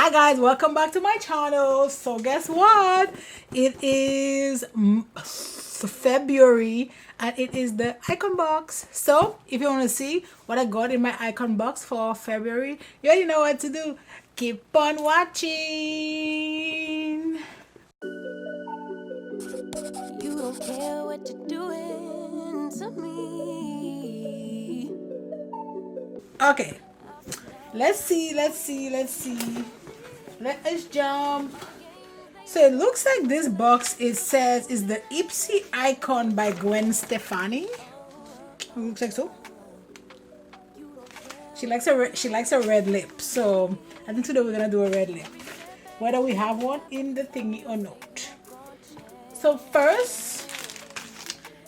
Hi guys, welcome back to my channel. So guess what? It is February and it is the icon box. So if you want to see what I got in my icon box for February, you already know what to do. Keep on watching. You don't care what you're doing to me. Okay, let's see. Let us jump. So it looks like this box, it says is the Ipsy icon by Gwen Stefani. It looks like so. She likes a red lip, so I think today we're gonna do a red lip, whether we have one in the thingy or not. So first,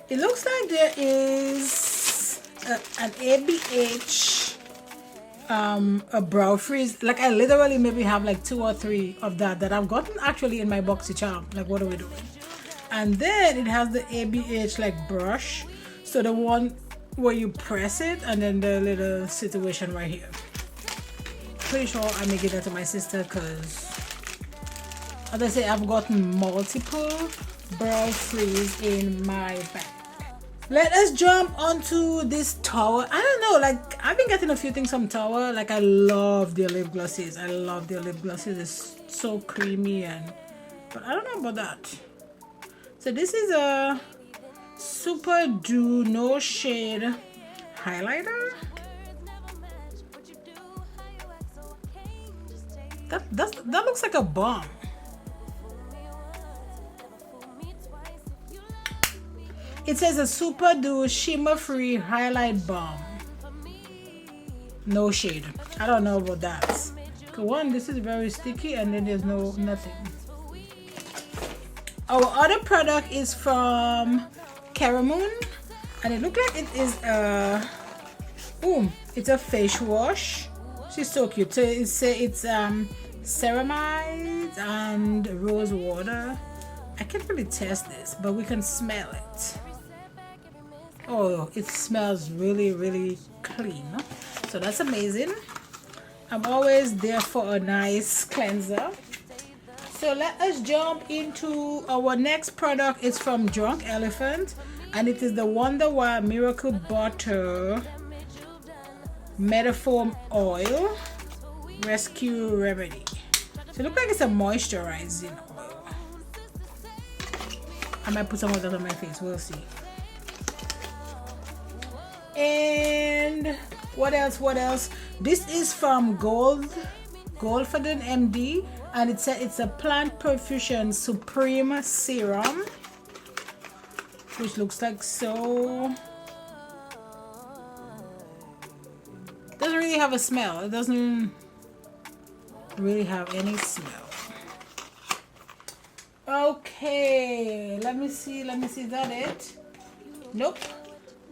it looks like there is an ABH a brow freeze. Like I literally maybe have like 2 or 3 of that I've gotten actually in my Boxycharm. Like what are we doing? And then it has the ABH like brush, so the one where you press it, and then the little situation right here. Pretty sure I may give that to my sister because, as I say, I've gotten multiple brow freeze in my bag. Let us jump onto this tower. I don't know, like I've been getting a few things from Tower. Like I love their lip glosses. It's so creamy, but I don't know about that. So this is a Super Dew No Shade highlighter. That looks like a bomb. It says a Super Dew Shimmer Free Highlight Balm. No shade. I don't know about that. One, this is very sticky, and then there's nothing. Our other product is from Caramoon, and it looks like it is it's a face wash. She's so cute. So it's ceramide and rose water. I can't really test this, but we can smell it. Oh, it smells really clean. So that's amazing. I'm always there for a nice cleanser. So let us jump into our next product. It's from Drunk Elephant, and it is the Wonderwild Miracle Butter Metafoam Oil Rescue Remedy. So it looks like it's a moisturizing oil. I might put some of that on my face, we'll see. And what else? This is from Goldfaden MD, and it said it's a Plant Profusion Supreme Serum, which looks like so. Doesn't really have a smell. It doesn't really have any smell. Okay, let me see. Is that it? Nope.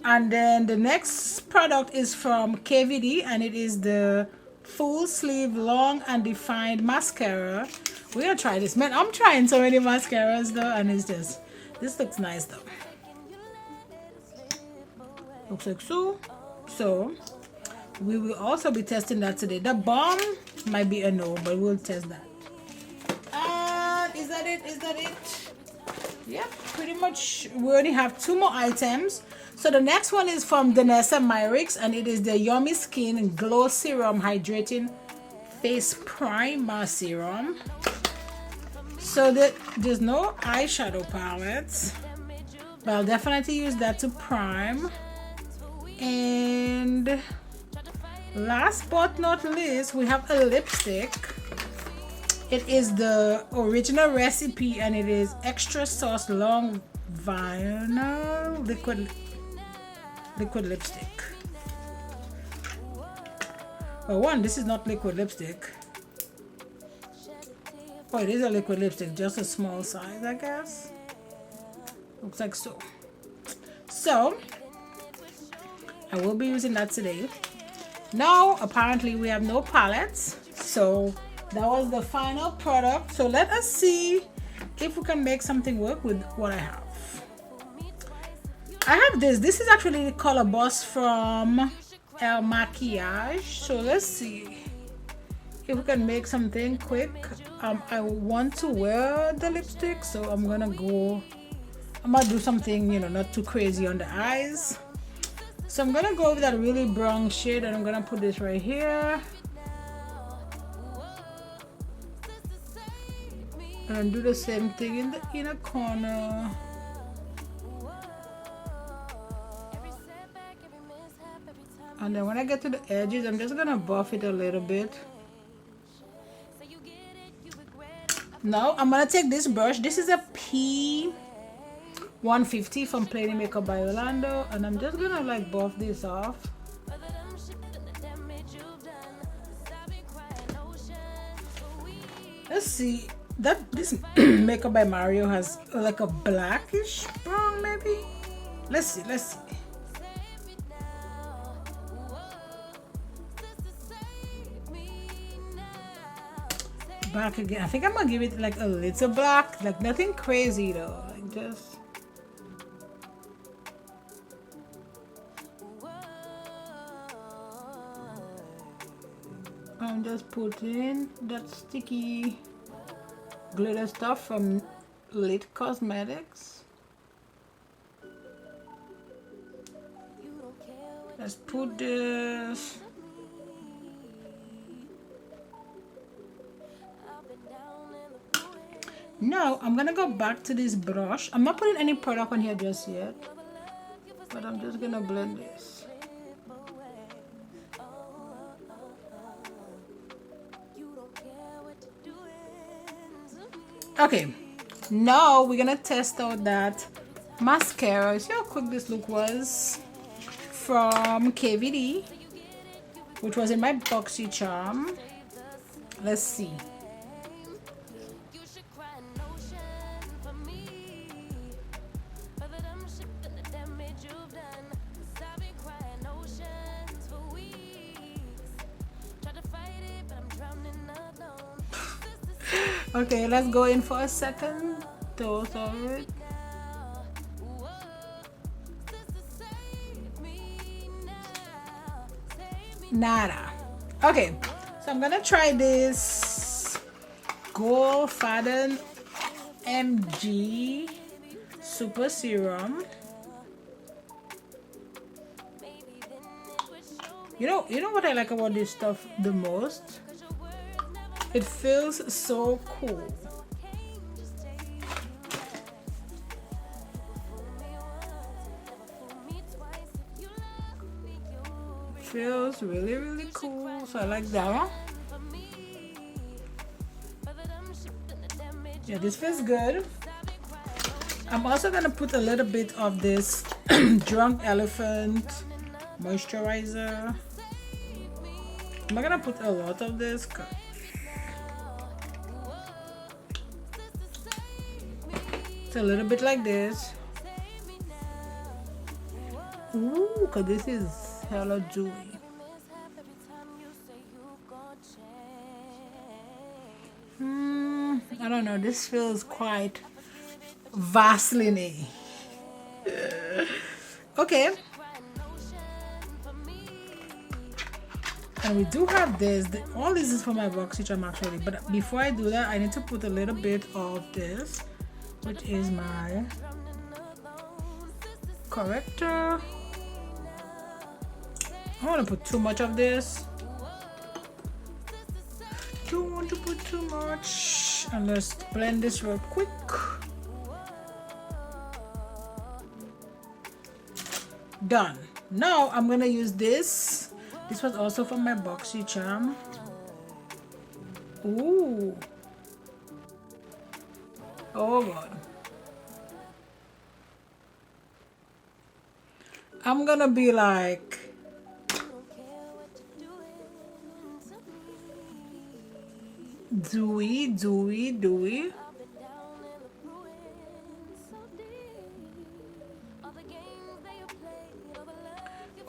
And then the next product is from KVD, and it is the Full Sleeve Long and Defined Mascara. We're gonna try this. Man, I'm trying so many mascaras though, and it's just, this looks nice though. Looks like so. So we will also be testing that today. The balm might be a no, but we'll test that. And is that it? Yeah, pretty much. We only have 2 more items. So the next one is from Danessa Myricks, and it is the Yummy Skin Glow Serum Hydrating Face Primer Serum. So there's no eyeshadow palettes, but I'll definitely use that to prime. And last but not least, we have a lipstick. It is the original recipe, and it is Extra Sauce Long Vinyl Liquid lipstick. Well, one, this is not liquid lipstick. Oh, it is a liquid lipstick, just a small size, I guess. Looks like so. So I will be using that today. Now apparently we have no palettes, so that was the final product. So let us see if we can make something work with what I have. I have this is actually the color boss from Makiage. So let's see if we can make something quick. I want to wear the lipstick, so I'm gonna do something, you know, not too crazy on the eyes. So I'm gonna go with that really brown shade, and I'm gonna put this right here, and do the same thing in the inner corner. And then when I get to the edges, I'm just gonna buff it a little bit. Now I'm gonna take this brush. This is a P150 from Plain Makeup by Yolondo, and I'm just gonna like buff this off. Let's see, that this Makeup by Mario has like a blackish brown maybe. Let's see. Back again. I think I'm gonna give it like a little black, like nothing crazy though, like just I'm just putting that sticky glitter stuff from Lit Cosmetics. Let's put this. Now I'm gonna go back to this brush. I'm not putting any product on here just yet, but I'm just gonna blend this. Okay, now we're gonna test out that mascara. See how quick this look was from KVD, which was in my Boxycharm. Let's see. Okay, let's go in for a second dose of it. Nada. Okay, so I'm gonna try this Goldfaden MG Super Serum. You know what I like about this stuff the most? It feels so cool. Feels really cool, so I like that. Yeah, this feels good. I'm also gonna put a little bit of this Drunk Elephant moisturizer. I'm not gonna put a lot of this. It's a little bit like this. Ooh, cause this is hella dewy. I don't know, this feels quite Vaseline-y. Okay. And we do have this. All this is for my Boxycharm actually, but before I do that, I need to put a little bit of this, which is my Corrector. I don't want to put too much of this. Don't want to put too much. And let's blend this real quick. Done. Now I'm gonna use this. This was also from my Boxycharm. Ooh. Oh god. I'm gonna be like dewy.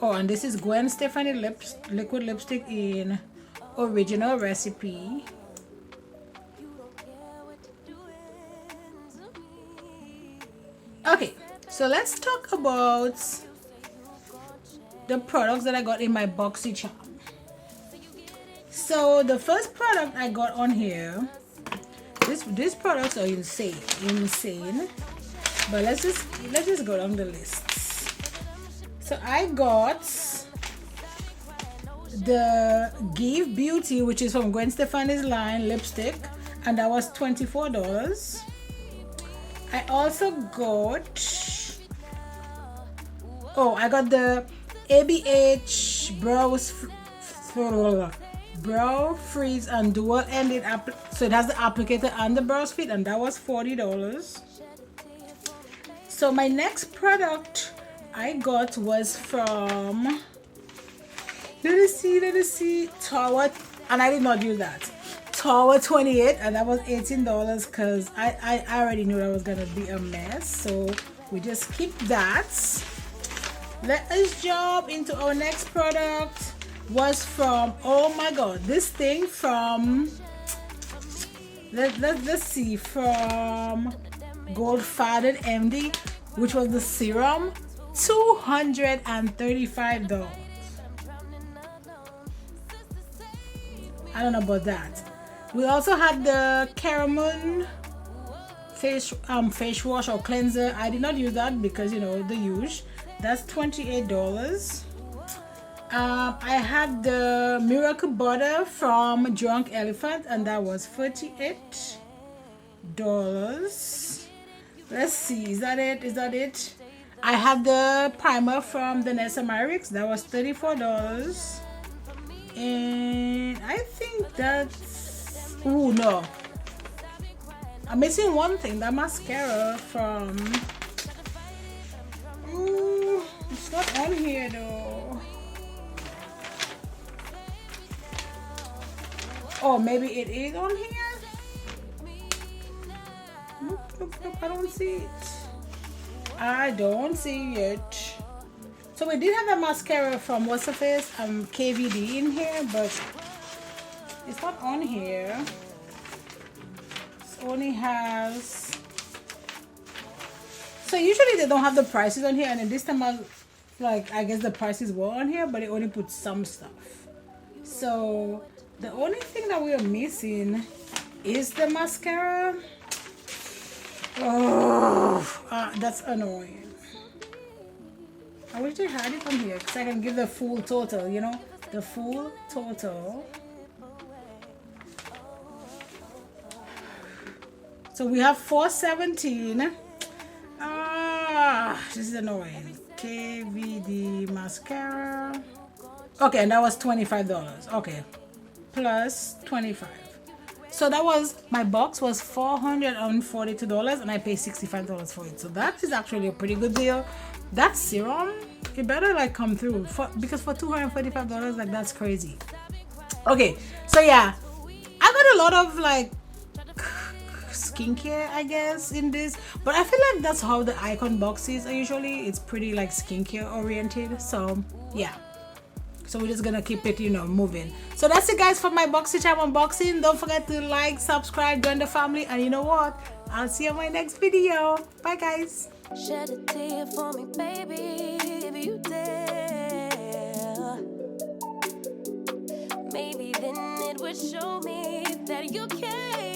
Oh, and this is Gwen Stefani liquid lipstick in Original Recipe. Okay, so let's talk about the products that I got in my Boxycharm. So the first product I got on here, these products are insane. But let's just go down the list. So I got the GXVE, which is from Gwen Stefani's line lipstick, and that was $24. I also got, I got the ABH brow freeze and dual ended so it has the applicator and the brow fit, and that was $40. So my next product I got was from, let us see, Tower, and I did not use that, Tower 28, and that was $18 because I already knew that was gonna be a mess, so we just keep that. Let us jump into our next product. Was from, oh my god, this thing from, let's see, from Goldfaden MD, which was the serum, $235. I don't know about that. We also had the Caramel face wash or cleanser. I did not use that because, you know, the use. That's $28. I had the Miracle Butter from Drunk Elephant, and that was $48. Let's see, is that it? I had the primer from Danessa Myricks, that was $34. And I think that's, oh no, I'm missing one thing, that mascara from, it's not on here though. Oh, maybe it is on here? Nope, I don't see it. I don't see it. So we did have a mascara from what's the face? KVD in here, but it's not on here. It only has. So usually they don't have the prices on here, and then this time I guess the prices were on here, but it only puts some stuff. So the only thing that we are missing is the mascara. Oh, that's annoying. I wish they had it on here because I can give the full total, you know, the full total. So we have $417. This is annoying. KVD mascara. Okay, and that was $25. Okay, plus 25. So that was, my box was $442 and I paid $65 for it. So that is actually a pretty good deal. That serum, it better like come through because for $245, like that's crazy. Okay, so yeah, I got a lot of like skincare, I guess, in this, but I feel like that's how the Icon boxes are usually. It's pretty like skincare oriented. So yeah. So we're just gonna keep it, you know, moving. So that's it, guys, for my Boxycharm unboxing. Don't forget to like, subscribe, join the family, and you know what? I'll see you in my next video. Bye, guys. Shed a tear for me, baby, if you dare. Maybe then it would show me that you care.